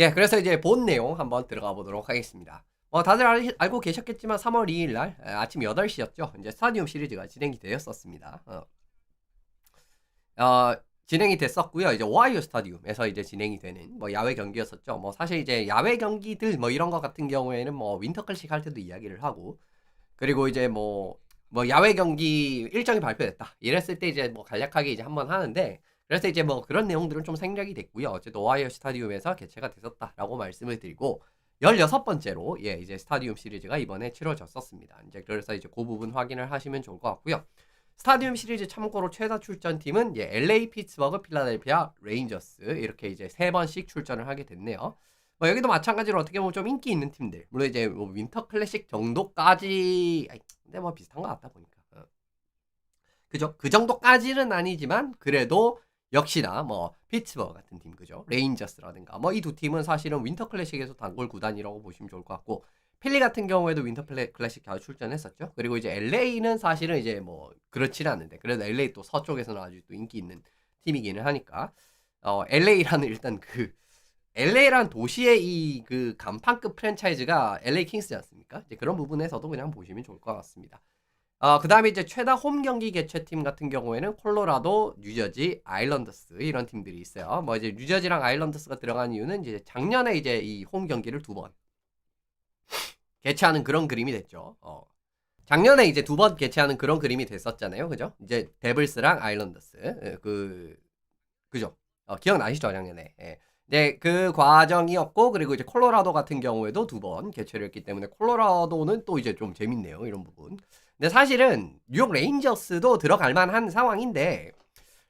예, 그래서 이제 본 내용 한번 들어가 보도록 하겠습니다. 다들 알고 계셨겠지만 3월 2일 날 아침 8시였죠. 이제 스타디움 시리즈가 진행이 되었었습니다. 어, 진행이 됐었고요. 이제 오하이오 스타디움에서 이제 진행이 되는 야외 경기였었죠. 사실 이제 야외 경기들 이런 거 같은 경우에는 윈터 클래식 할 때도 이야기를 하고, 그리고 이제 야외 경기 일정이 발표됐다 이랬을 때 이제 간략하게 이제 한번 하는데, 그래서 이제 그런 내용들은 좀 생략이 됐고요. 어쨌든 오하이오 스타디움에서 개최가 됐었다라고 말씀을 드리고, 16번째로 이제 스타디움 시리즈가 이번에 치러졌었습니다. 이제 그래서 이제 그 부분 확인을 하시면 좋을 것 같고요. 스타디움 시리즈 참고로 최다 출전 팀은 LA, 피츠버그, 필라델피아, 레인저스 이렇게 이제 3번씩 출전을 하게 됐네요. 여기도 마찬가지로 어떻게 보면 좀 인기 있는 팀들, 물론 이제 윈터 클래식 정도까지, 근데 비슷한 것 같다 보니까, 그죠? 그 정도까지는 아니지만 그래도 역시나 피츠버그 같은 팀, 그죠? 레인저스라든가 이 두 팀은 사실은 윈터 클래식에서 단골 구단이라고 보시면 좋을 것 같고, 필리 같은 경우에도 윈터 클래식 자주 출전했었죠. 그리고 이제 LA는 사실은 이제 그렇지는 않은데, 그래도 LA 또 서쪽에서는 아주 또 인기 있는 팀이기는 하니까, LA라는 일단 LA란 도시의 이 간판급 프랜차이즈가 LA 킹스지 않습니까? 이제 그런 부분에서도 그냥 보시면 좋을 것 같습니다. 그 다음에 이제 최다 홈 경기 개최팀 같은 경우에는 콜로라도, 뉴저지, 아일랜더스 이런 팀들이 있어요. 이제 뉴저지랑 아일랜더스가 들어간 이유는 이제 작년에 이제 이 홈 경기를 2번 개최하는 그런 그림이 됐죠. 작년에 이제 2번 개최하는 그런 그림이 됐었잖아요. 그죠? 이제 데블스랑 아일랜더스. 그죠? 기억나시죠? 작년에. 예. 네, 그 과정이었고, 그리고 이제 콜로라도 같은 경우에도 2번 개최를 했기 때문에 콜로라도는 또 이제 좀 재밌네요. 이런 부분. 근데 사실은 뉴욕 레인저스도 들어갈 만한 상황인데,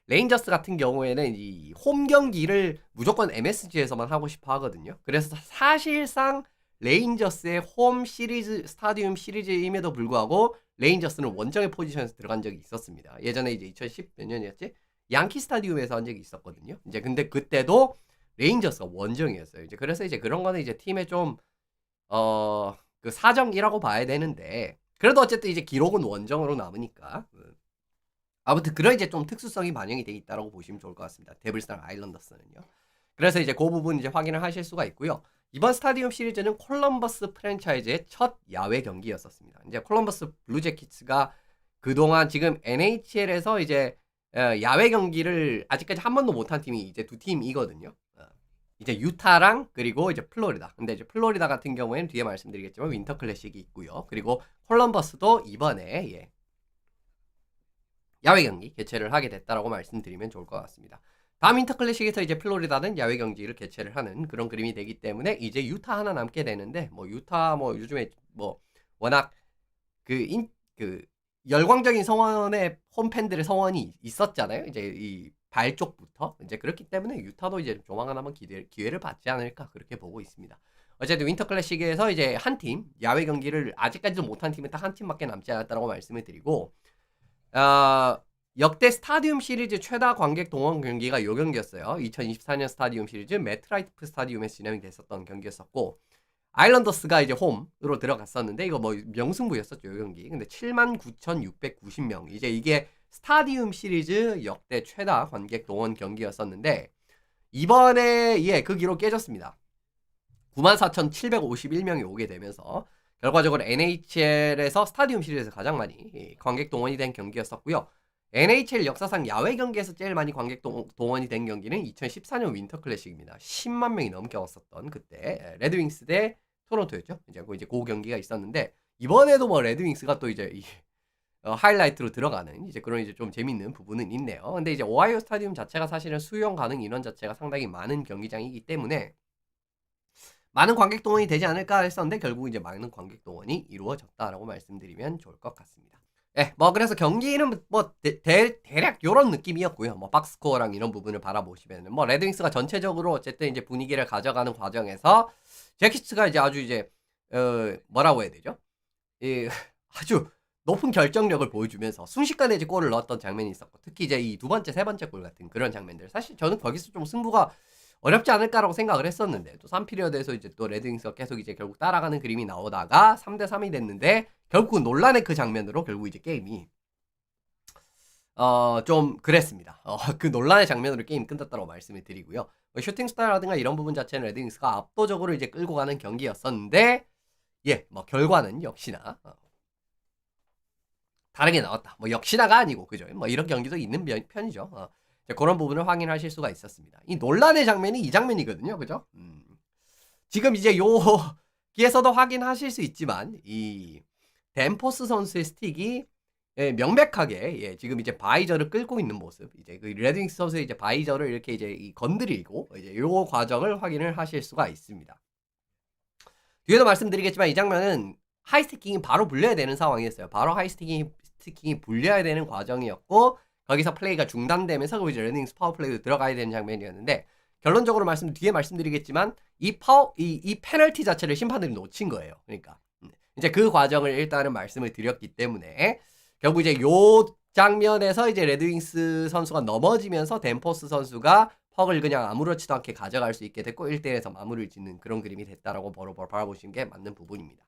레인저스 같은 경우에는 이 홈 경기를 무조건 MSG에서만 하고 싶어 하거든요. 그래서 사실상 레인저스의 홈 시리즈, 스타디움 시리즈임에도 불구하고 레인저스는 원정의 포지션에서 들어간 적이 있었습니다. 예전에 이제 2010 몇 년이었지? 양키 스타디움에서 한 적이 있었거든요. 이제 근데 그때도 레인저스가 원정이었어요. 이제 그래서 이제 그런 거는 이제 팀의 좀 그 사정이라고 봐야 되는데, 그래도 어쨌든 이제 기록은 원정으로 남으니까 아무튼 그런 이제 좀 특수성이 반영이 돼 있다라고 보시면 좋을 것 같습니다. 데블스랑 아일랜더스는요. 그래서 이제 그 부분 이제 확인을 하실 수가 있고요. 이번 스타디움 시리즈는 콜럼버스 프랜차이즈의 첫 야외 경기였었습니다. 이제 콜럼버스 블루제키츠가 그동안 지금 NHL에서 이제 야외 경기를 아직까지 한 번도 못한 팀이 이제 두 팀이거든요. 이제 유타랑 그리고 이제 플로리다. 근데 이제 플로리다 같은 경우에는 뒤에 말씀드리겠지만 윈터 클래식이 있고요. 그리고 콜럼버스도 이번에 야외 경기 개최를 하게 됐다라고 말씀드리면 좋을 것 같습니다. 다음 윈터 클래식에서 이제 플로리다는 야외 경기를 개최를 하는 그런 그림이 되기 때문에 이제 유타 하나 남게 되는데, 유타 요즘에 워낙 그 열광적인 성원의 홈팬들의 성원이 있었잖아요. 이제 이 발 쪽부터. 이제 그렇기 때문에 유타도 이제 조만간 한번 기회를 받지 않을까 그렇게 보고 있습니다. 어쨌든 윈터 클래식에서 이제 한 팀, 야외 경기를 아직까지도 못한 팀은 딱 한 팀밖에 남지 않았다고 말씀을 드리고, 역대 스타디움 시리즈 최다 관객 동원 경기가 이 경기였어요. 2024년 스타디움 시리즈 매트라이프 스타디움에서 진행이 됐었던 경기였었고, 아일랜더스가 이제 홈으로 들어갔었는데 이거 명승부였었죠, 이 경기. 근데 79,690명. 이제 이게 스타디움 시리즈 역대 최다 관객 동원 경기였었는데, 이번에 그 기록 깨졌습니다. 94,751명이 오게 되면서 결과적으로 NHL에서 스타디움 시리즈에서 가장 많이 관객 동원이 된 경기였었고요. NHL 역사상 야외 경기에서 제일 많이 관객 동원이 된 경기는 2014년 윈터 클래식입니다. 10만 명이 넘게 왔었던 그때 레드윙스 대 토론토였죠. 이제 그 경기가 있었는데, 이번에도 레드윙스가 또 이제 하이라이트로 들어가는 이제 그런 이제 좀 재밌는 부분은 있네요. 근데 이제 오하이오 스타디움 자체가 사실은 수용 가능 인원 자체가 상당히 많은 경기장이기 때문에 많은 관객 동원이 되지 않을까 했었는데, 결국 이제 많은 관객 동원이 이루어졌다라고 말씀드리면 좋을 것 같습니다. 그래서 경기는 대략 요런 느낌이었고요. 박스코어랑 이런 부분을 바라보시면 레드윙스가 전체적으로 어쨌든 이제 분위기를 가져가는 과정에서 제키츠가 이제 아주 이제 뭐라고 해야 되죠? 아주 높은 결정력을 보여주면서 순식간에 이제 골을 넣었던 장면이 있었고, 특히 이제 이 두 번째, 세 번째 골 같은 그런 장면들, 사실 저는 거기서 좀 승부가 어렵지 않을까라고 생각을 했었는데, 또 3피리어드에서 이제 또 레드윙스가 계속 이제 결국 따라가는 그림이 나오다가 3대3이 됐는데, 결국 논란의 그 장면으로 결국 이제 게임이 좀 그랬습니다. 그 논란의 장면으로 게임 끝났다고 말씀을 드리고요. 슈팅 스타일이라든가 이런 부분 자체는 레드윙스가 압도적으로 이제 끌고 가는 경기였었는데 예, 뭐 결과는 역시나 다르게 나왔다. 뭐 역시나가 아니고 그죠? 뭐 이런 경기도 있는 편이죠. 그런 부분을 확인하실 수가 있었습니다. 이 논란의 장면이 이 장면이거든요. 그죠? 지금 이제 여기에서도 확인하실 수 있지만 이 댄포스 선수의 스틱이 예, 명백하게 예, 지금 이제 바이저를 끌고 있는 모습, 이제 그 레드윙스 선수의 이제 바이저를 이렇게 이제 건드리고 이제 요 과정을 확인을 하실 수가 있습니다. 뒤에도 말씀드리겠지만 이 장면은 하이스티킹이 바로 불려야 되는 상황이었어요. 바로 하이스티킹이 불려야 되는 과정이었고 거기서 플레이가 중단되면서 이제 레드윙스 파워플레이로 들어가야 되는 장면이었는데 결론적으로 뒤에 말씀드리겠지만 이 페널티 자체를 심판들이 놓친 거예요. 그러니까 이제 그 과정을 일단은 말씀을 드렸기 때문에 결국 이제 요 장면에서 이제 레드윙스 선수가 넘어지면서 댄포스 선수가 퍽을 그냥 아무렇지도 않게 가져갈 수 있게 됐고 1대1에서 마무리를 짓는 그런 그림이 됐다라고 바라보시는 게 맞는 부분입니다.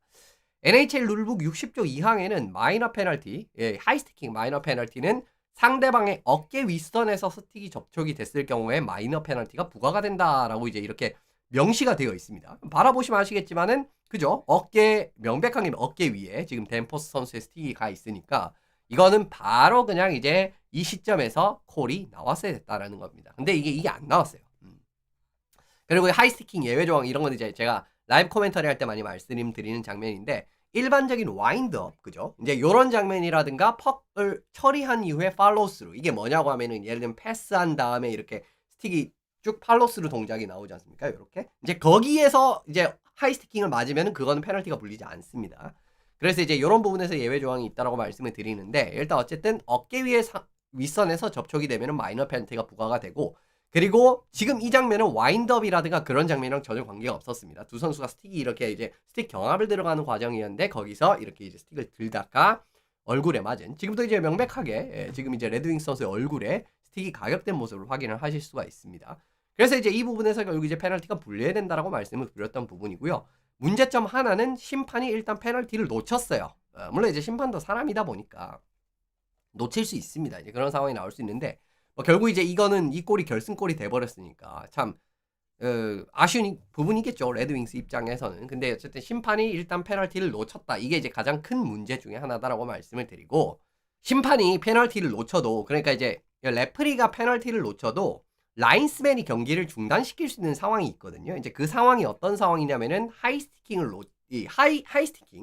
NHL 룰북 60조 2항에는 마이너 페널티, 예, 하이스티킹 마이너 페널티는 상대방의 어깨 윗선에서 스틱이 접촉이 됐을 경우에 마이너 페널티가 부과가 된다라고 이제 이렇게 명시가 되어 있습니다. 바라보시면 아시겠지만은 그죠? 명백하게 어깨 위에 지금 댄포스 선수의 스틱이 가 있으니까 이거는 바로 그냥 이제 이 시점에서 콜이 나왔어야 됐다라는 겁니다. 근데 이게 안 나왔어요. 그리고 하이스티킹 예외 조항 이런 건 이제 제가 라이브 코멘터리 할 때 많이 말씀드리는 장면인데 일반적인 와인드업 그죠? 이제 요런 장면이라든가 퍽을 처리한 이후에 팔로우스루 이게 뭐냐고 하면은 예를 들면 패스한 다음에 이렇게 스틱이 쭉 팔로우스루 동작이 나오지 않습니까? 이렇게 이제 거기에서 이제 하이스티킹을 맞으면은 그거는 페널티가 불리지 않습니다. 그래서 이제 이런 부분에서 예외 조항이 있다라고 말씀을 드리는데 일단 어쨌든 어깨 위에 윗선에서 접촉이 되면은 마이너 페널티가 부과가 되고 그리고 지금 이 장면은 와인드업이라든가 그런 장면이랑 전혀 관계가 없었습니다. 두 선수가 스틱이 이렇게 이제 스틱 경합을 들어가는 과정이었는데 거기서 이렇게 이제 스틱을 들다가 얼굴에 맞은 지금도 이제 명백하게 예, 지금 이제 레드윙스 선수의 얼굴에 스틱이 가격된 모습을 확인을 하실 수가 있습니다. 그래서 이제 이 부분에서 결국 이제 페널티가 불려야 된다라고 말씀을 드렸던 부분이고요. 문제점 하나는 심판이 일단 페널티를 놓쳤어요. 물론 이제 심판도 사람이다 보니까 놓칠 수 있습니다. 이제 그런 상황이 나올 수 있는데 결국 이제 이거는 이 골이 결승골이 돼버렸으니까 참 아쉬운 부분이겠죠. 레드윙스 입장에서는. 근데 어쨌든 심판이 일단 페널티를 놓쳤다. 이게 이제 가장 큰 문제 중에 하나다라고 말씀을 드리고 심판이 페널티를 놓쳐도 그러니까 이제 레프리가 페널티를 놓쳐도 라인스맨이 경기를 중단시킬 수 있는 상황이 있거든요. 이제 그 상황이 어떤 상황이냐면은 하이스티킹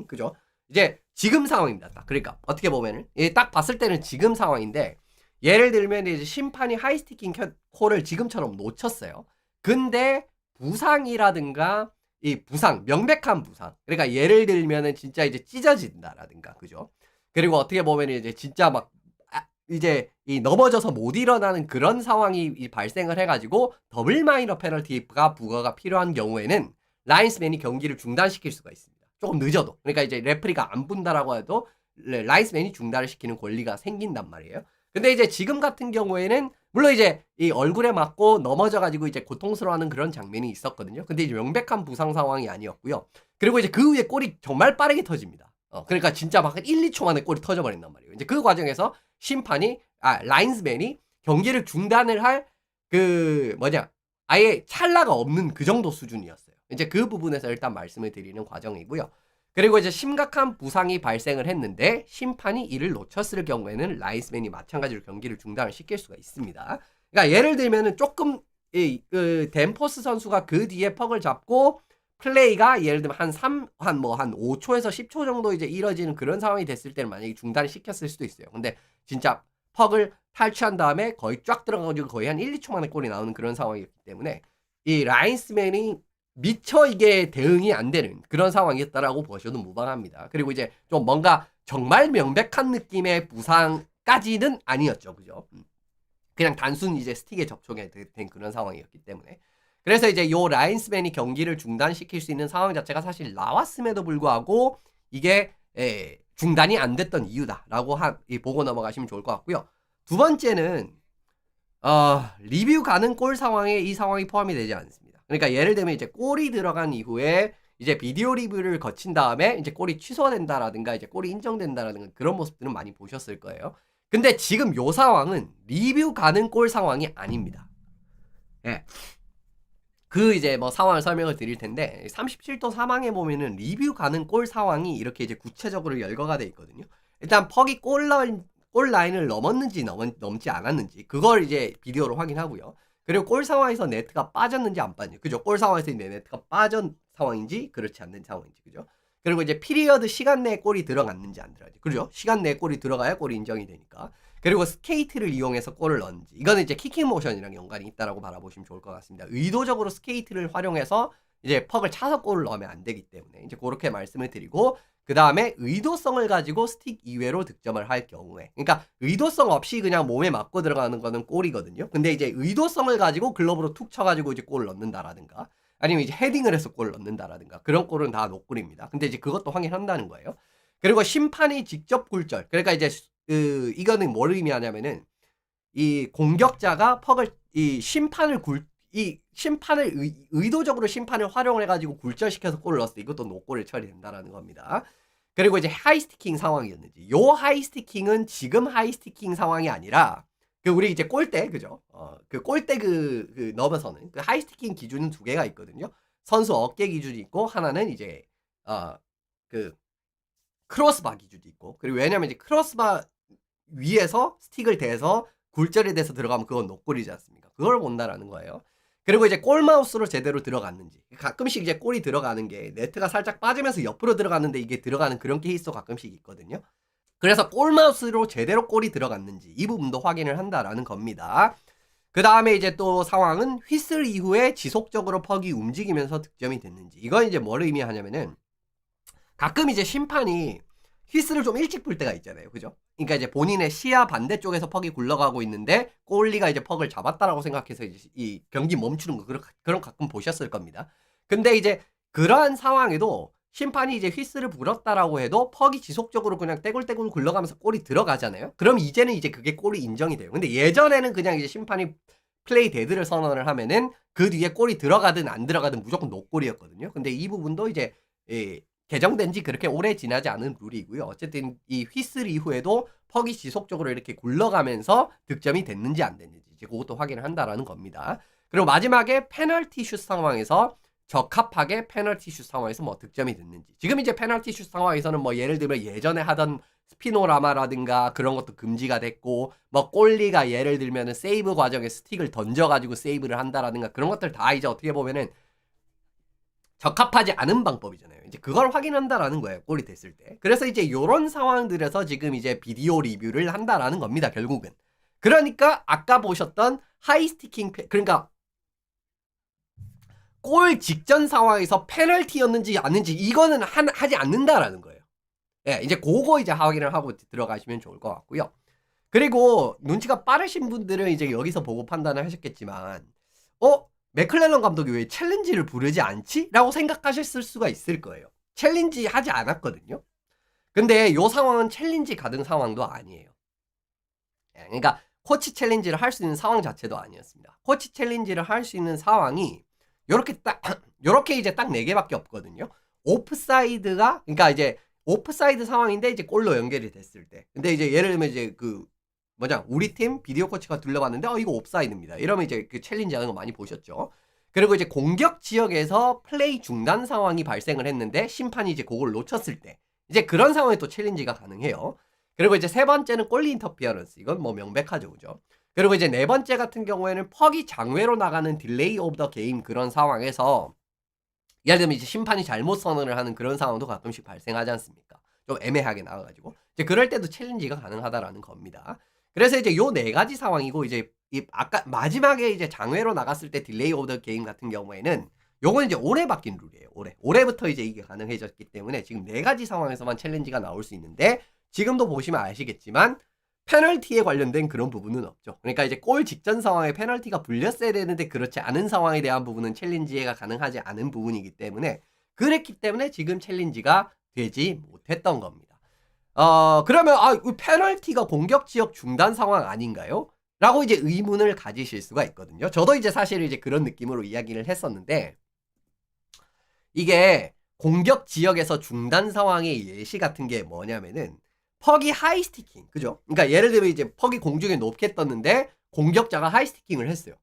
그죠? 이제 지금 상황입니다. 딱. 그러니까 어떻게 보면은 딱 봤을 때는 지금 상황인데 예를 들면 이제 심판이 하이스티킹 콜을 지금처럼 놓쳤어요. 근데 부상이라든가 이 부상, 명백한 부상. 그러니까 예를 들면은 진짜 이제 찢어진다라든가 그죠? 그리고 어떻게 보면 이제 진짜 막 이제 이 넘어져서 못 일어나는 그런 상황이 발생을 해가지고 더블 마이너 페널티가 부과가 필요한 경우에는 라인스맨이 경기를 중단시킬 수가 있습니다. 조금 늦어도. 그러니까 이제 레프리가 안 분다라고 해도 라인스맨이 중단을 시키는 권리가 생긴단 말이에요. 근데 이제 지금 같은 경우에는 물론 이제 이 얼굴에 맞고 넘어져가지고 이제 고통스러워하는 그런 장면이 있었거든요. 근데 이제 명백한 부상 상황이 아니었고요. 그리고 이제 그 후에 골이 정말 빠르게 터집니다. 그러니까 진짜 막 1, 2초 만에 골이 터져버린단 말이에요. 이제 그 과정에서 라인스맨이 경기를 중단을 할 아예 찰나가 없는 그 정도 수준이었어요. 이제 그 부분에서 일단 말씀을 드리는 과정이고요. 그리고 이제 심각한 부상이 발생을 했는데 심판이 이를 놓쳤을 경우에는 라인스맨이 마찬가지로 경기를 중단을 시킬 수가 있습니다. 그러니까 예를 들면은 조금 댄포스 선수가 그 뒤에 퍽을 잡고 플레이가 예를 들면 한 5초에서 10초 정도 이제 이뤄지는 그런 상황이 됐을 때는 만약에 중단을 시켰을 수도 있어요. 근데 진짜 퍽을 탈취한 다음에 거의 쫙 들어가가지고 거의 한 1, 2초 만에 골이 나오는 그런 상황이었기 때문에 이 라인스맨이 미처 이게 대응이 안 되는 그런 상황이었다라고 보셔도 무방합니다. 그리고 이제 좀 뭔가 정말 명백한 느낌의 부상까지는 아니었죠. 그죠? 그냥 단순 이제 스틱에 접촉이 된 그런 상황이었기 때문에. 그래서 이제 요 라인스맨이 경기를 중단시킬 수 있는 상황 자체가 사실 나왔음에도 불구하고 이게 중단이 안 됐던 이유다라고 보고 넘어가시면 좋을 것 같고요. 두 번째는 리뷰 가는 골 상황에 이 상황이 포함이 되지 않습니다. 그러니까 예를 들면 이제 골이 들어간 이후에 이제 비디오 리뷰를 거친 다음에 이제 골이 취소된다라든가 이제 골이 인정된다라든가 그런 모습들은 많이 보셨을 거예요. 근데 지금 요 상황은 리뷰 가는 골 상황이 아닙니다. 예. 그 이제 뭐 상황을 설명을 드릴 텐데 37도 사망에 보면은 리뷰 가는 골 상황이 이렇게 이제 구체적으로 열거가 돼 있거든요. 일단 퍽이 골 라인을 넘었는지 넘지 않았는지 그걸 이제 비디오로 확인하고요. 그리고 골 상황에서 네트가 빠졌는지 안 빠졌는지 그죠? 골 상황에서 네트가 빠진 상황인지 그렇지 않는 상황인지 그죠? 그리고 이제 피리어드 시간 내에 골이 들어갔는지 안 들어갔는지 그죠? 시간 내에 골이 들어가야 골이 인정이 되니까. 그리고 스케이트를 이용해서 골을 넣는지 이거는 이제 키킹 모션이랑 연관이 있다라고 바라보시면 좋을 것 같습니다. 의도적으로 스케이트를 활용해서 이제 퍽을 차서 골을 넣으면 안 되기 때문에 이제 그렇게 말씀을 드리고 그 다음에 의도성을 가지고 스틱 이외로 득점을 할 경우에 그러니까 의도성 없이 그냥 몸에 맞고 들어가는 거는 골이거든요. 근데 이제 의도성을 가지고 글러브로 툭 쳐가지고 이제 골을 넣는다라든가 아니면 이제 헤딩을 해서 골을 넣는다라든가 그런 골은 다 노골입니다. 근데 이제 그것도 확인한다는 거예요. 그리고 심판이 직접 굴절 그러니까 이제 이거는 뭘 의미하냐면은 이 공격자가 퍽을 이 심판을 의도적으로 심판을 활용을 해가지고 굴절시켜서 골을 넣었을 때 이것도 노골을 처리된다라는 겁니다. 그리고 이제 하이스티킹 상황이었는지 요 하이스티킹은 지금 하이스티킹 상황이 아니라 그 우리 이제 골대 그죠? 그 골대 그 넘어서는 그 하이스티킹 기준은 두 개가 있거든요. 선수 어깨 기준이 있고 하나는 이제 그 크로스바 기준이 있고 그리고 왜냐면 이제 크로스바 위에서 스틱을 대서 굴절이 돼서 들어가면 그건 노골이지 않습니까? 그걸 본다라는 거예요. 그리고 이제 골마우스로 제대로 들어갔는지 가끔씩 이제 골이 들어가는 게 네트가 살짝 빠지면서 옆으로 들어가는데 이게 들어가는 그런 케이스도 가끔씩 있거든요. 그래서 골마우스로 제대로 골이 들어갔는지 이 부분도 확인을 한다라는 겁니다. 그 다음에 이제 또 상황은 휘슬 이후에 지속적으로 퍽이 움직이면서 득점이 됐는지 이건 이제 뭘 의미하냐면은 가끔 이제 심판이 휘슬을 좀 일찍 불 때가 있잖아요. 그죠? 그러니까 이제 본인의 시야 반대쪽에서 퍽이 굴러가고 있는데 골리가 이제 퍽을 잡았다라고 생각해서 이제 이 경기 멈추는 거 그런 가끔 보셨을 겁니다. 근데 이제 그러한 상황에도 심판이 이제 휘슬을 불었다라고 해도 퍽이 지속적으로 그냥 떼굴떼굴 굴러가면서 골이 들어가잖아요. 그럼 이제는 이제 그게 골이 인정이 돼요. 근데 예전에는 그냥 이제 심판이 플레이 데드를 선언을 하면은 그 뒤에 골이 들어가든 안 들어가든 무조건 노골이었거든요. 근데 이 부분도 이제 개정된 지 그렇게 오래 지나지 않은 룰이고요. 어쨌든 이 휘슬 이후에도 퍽이 지속적으로 이렇게 굴러가면서 득점이 됐는지 안 됐는지 이제 그것도 확인을 한다라는 겁니다. 그리고 마지막에 페널티 슛 상황에서 적합하게 페널티 슛 상황에서 뭐 득점이 됐는지 지금 이제 페널티 슛 상황에서는 뭐 예를 들면 예전에 하던 스피노라마라든가 그런 것도 금지가 됐고 뭐 골리가 예를 들면은 세이브 과정에 스틱을 던져가지고 세이브를 한다라든가 그런 것들 다 이제 어떻게 보면은 적합하지 않은 방법이잖아요. 이제 그걸 확인한다라는 거예요. 골이 됐을 때. 그래서 이제 요런 상황들에서 지금 이제 비디오 리뷰를 한다라는 겁니다. 결국은. 그러니까 아까 보셨던 하이스티킹 그러니까 골 직전 상황에서 페널티였는지 아닌지 이거는 하지 않는다라는 거예요. 예, 이제 그거 이제 확인을 하고 들어가시면 좋을 것 같고요. 그리고 눈치가 빠르신 분들은 이제 여기서 보고 판단을 하셨겠지만 맥클렐런 감독이 왜 챌린지를 부르지 않지? 라고 생각하셨을 수가 있을 거예요. 챌린지 하지 않았거든요. 근데 요 상황은 챌린지 가든 상황도 아니에요. 그러니까 코치 챌린지를 할 수 있는 상황 자체도 아니었습니다. 코치 챌린지를 할 수 있는 상황이 요렇게 이제 딱 4개밖에 없거든요. 오프사이드가 그러니까 이제 오프사이드 상황인데 이제 골로 연결이 됐을 때. 근데 이제 예를 들면 이제 우리 팀 비디오 코치가 둘러봤는데 이거 옵사이드입니다. 이러면 이제 그 챌린지 하는 거 많이 보셨죠. 그리고 이제 공격 지역에서 플레이 중단 상황이 발생을 했는데 심판이 이제 그걸 놓쳤을 때 이제 그런 상황에 또 챌린지가 가능해요. 그리고 이제 세 번째는 골리 인터피어런스. 이건 뭐 명백하죠. 그죠? 그리고 이제 네 번째 같은 경우에는 퍽이 장외로 나가는 딜레이 오브 더 게임 그런 상황에서 예를 들면 이제 심판이 잘못 선언을 하는 그런 상황도 가끔씩 발생하지 않습니까? 좀 애매하게 나와가지고 이제 그럴 때도 챌린지가 가능하다라는 겁니다. 그래서 이제 요 4가지 상황이고 이제 아까 마지막에 이제 장외로 나갔을 때 딜레이 오브 더 게임 같은 경우에는 요건 이제 올해 바뀐 룰이에요. 올해부터 이제 이게 가능해졌기 때문에 지금 4가지 상황에서만 챌린지가 나올 수 있는데 지금도 보시면 아시겠지만 페널티에 관련된 그런 부분은 없죠. 그러니까 이제 골 직전 상황에 페널티가 불렸어야 되는데 그렇지 않은 상황에 대한 부분은 챌린지가 가능하지 않은 부분이기 때문에 그랬기 때문에 지금 챌린지가 되지 못했던 겁니다. 그러면 페널티가 공격 지역 중단 상황 아닌가요? 라고 이제 의문을 가지실 수가 있거든요. 저도 이제 사실 이제 그런 느낌으로 이야기를 했었는데 이게 공격 지역에서 중단 상황의 예시 같은 게 뭐냐면은 퍽이 하이스티킹 그죠? 그러니까 예를 들면 이제 퍽이 공중에 높게 떴는데 공격자가 하이스티킹을 했어요.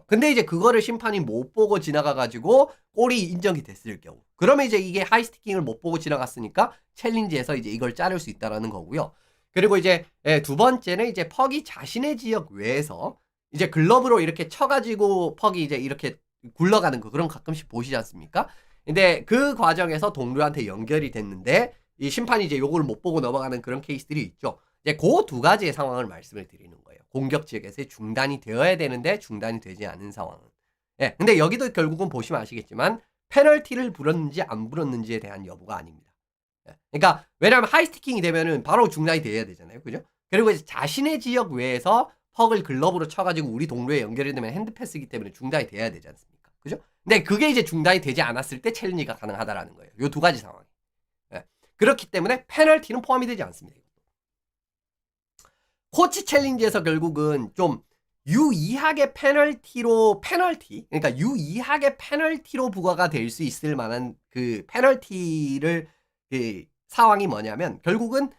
근데 이제 그거를 심판이 못 보고 지나가가지고 골이 인정이 됐을 경우. 그러면 이제 이게 하이스티킹을 못 보고 지나갔으니까 챌린지에서 이제 이걸 자를 수 있다라는 거고요. 그리고 이제 두 번째는 이제 퍽이 자신의 지역 외에서 이제 글러브로 이렇게 쳐가지고 퍽이 이제 이렇게 굴러가는 거 그런 가끔씩 보시지 않습니까? 근데 그 과정에서 동료한테 연결이 됐는데 이 심판이 이제 요걸 못 보고 넘어가는 그런 케이스들이 있죠. 이제 그 두 가지의 상황을 말씀을 드리는 거예요. 공격 지역에서 중단이 되어야 되는데 중단이 되지 않은 상황은. 예. 근데 여기도 결국은 보시면 아시겠지만 페널티를 불었는지 안 불었는지에 대한 여부가 아닙니다. 예. 그러니까 왜냐하면 하이스티킹이 되면은 바로 중단이 돼야 되잖아요. 그죠? 그리고 이제 자신의 지역 외에서 퍽을 글러브로 쳐가지고 우리 동료에 연결이 되면 핸드패스이기 때문에 중단이 돼야 되지 않습니까? 그죠? 근데 그게 이제 중단이 되지 않았을 때 챌린지가 가능하다라는 거예요. 요 두 가지 상황. 예. 그렇기 때문에 페널티는 포함이 되지 않습니다. 코치 챌린지에서 결국은 좀 유의하게 그러니까 유의하게 페널티로 부과가 될 수 있을 만한 그 페널티를 그 상황이 뭐냐면 결국은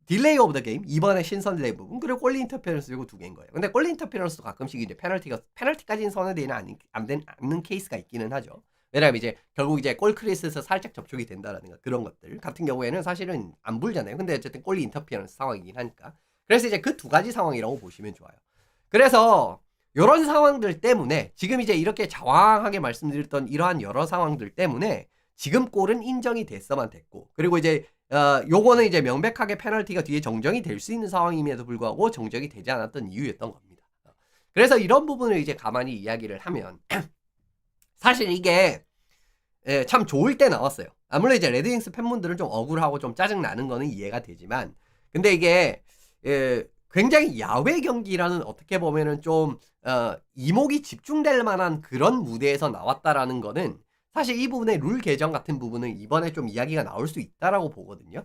딜레이 오브 더 게임 이번에 신선된 부분 그리고 골리 인터페런스 이거 두 개인 거예요. 근데 골리 인터페런스도 가끔씩 이제 페널티까지는 선언되는 않는 케이스가 있기는 하죠. 왜냐면 이제 결국 이제 골 크리스에서 살짝 접촉이 된다라든가 그런 것들 같은 경우에는 사실은 안 불잖아요. 근데 어쨌든 골리 인터페런스 상황이긴 하니까. 그래서 이제 그 두 가지 상황이라고 보시면 좋아요. 그래서 이런 상황들 때문에 지금 이제 이렇게 장황하게 말씀드렸던 이러한 여러 상황들 때문에 지금 골은 인정이 됐어만 됐고 그리고 이제 요거는 이제 명백하게 페널티가 뒤에 정정이 될 수 있는 상황임에도 불구하고 정정이 되지 않았던 이유였던 겁니다. 그래서 이런 부분을 이제 가만히 이야기를 하면 사실 이게 참 좋을 때 나왔어요. 아무래도 이제 레드윙스 팬분들은 좀 억울하고 좀 짜증나는 거는 이해가 되지만 근데 이게 굉장히 야외 경기라는 어떻게 보면은 좀 이목이 집중될 만한 그런 무대에서 나왔다라는 거는 사실 이 부분의 룰 개정 같은 부분은 이번에 좀 이야기가 나올 수 있다라고 보거든요.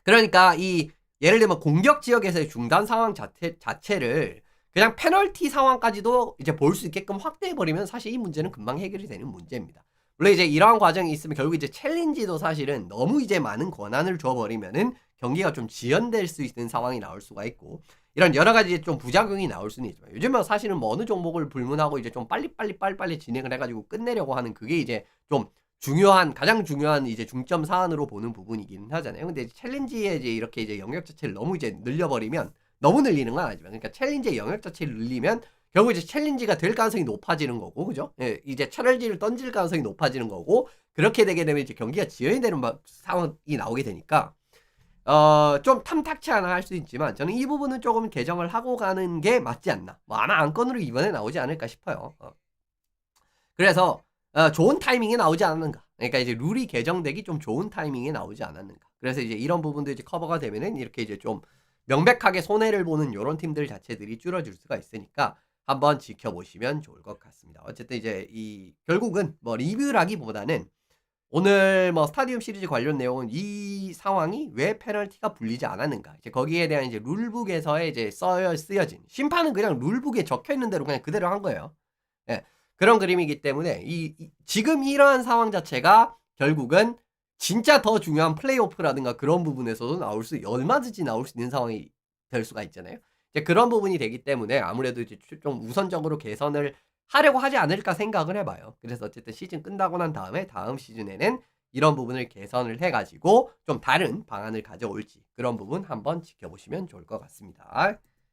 그러니까 이 예를 들면 공격 지역에서의 중단 상황 자체를 그냥 페널티 상황까지도 이제 볼 수 있게끔 확대해버리면 사실 이 문제는 금방 해결이 되는 문제입니다. 물론 이제 이러한 과정이 있으면 결국 이제 챌린지도 사실은 너무 이제 많은 권한을 줘버리면은 경기가 좀 지연될 수 있는 상황이 나올 수가 있고 이런 여러 가지 좀 부작용이 나올 수는 있지만 요즘은 사실은 뭐 어느 종목을 불문하고 이제 좀 빨리빨리 진행을 해가지고 끝내려고 하는 그게 이제 좀 가장 중요한 이제 중점 사안으로 보는 부분이긴 하잖아요. 근데 챌린지에 이제 이렇게 이제 영역 자체를 너무 이제 늘려버리면 너무 늘리는 건 아니지만 그러니까 챌린지의 영역 자체를 늘리면 결국 이제 챌린지가 될 가능성이 높아지는 거고, 그죠? 예, 이제 챌린지를 던질 가능성이 높아지는 거고, 그렇게 되게 되면 이제 경기가 지연이 되는 상황이 나오게 되니까, 좀 탐탁치 않아 할 수 있지만, 저는 이 부분은 조금 개정을 하고 가는 게 맞지 않나. 뭐 아마 안건으로 이번에 나오지 않을까 싶어요. 그래서, 좋은 타이밍에 나오지 않았는가. 그러니까 이제 룰이 개정되기 좀 좋은 타이밍에 나오지 않았는가. 그래서 이제 이런 부분도 이제 커버가 되면은 이렇게 이제 좀 명백하게 손해를 보는 이런 팀들 자체들이 줄어들 수가 있으니까, 한번 지켜보시면 좋을 것 같습니다. 어쨌든 이제 결국은 뭐 리뷰라기보다는 오늘 뭐 스타디움 시리즈 관련 내용은 이 상황이 왜 페널티가 불리지 않았는가. 이제 거기에 대한 이제 룰북에서의 이제 쓰여진 심판은 그냥 룰북에 적혀 있는 대로 그냥 그대로 한 거예요. 예. 그런 그림이기 때문에 지금 이러한 상황 자체가 결국은 진짜 더 중요한 플레이오프라든가 그런 부분에서도 얼마든지 나올 수 있는 상황이 될 수가 있잖아요. 이제 그런 부분이 되기 때문에 아무래도 이제 좀 우선적으로 개선을 하려고 하지 않을까 생각을 해봐요. 그래서 어쨌든 시즌 끝나고 난 다음에 다음 시즌에는 이런 부분을 개선을 해가지고 좀 다른 방안을 가져올지 그런 부분 한번 지켜보시면 좋을 것 같습니다.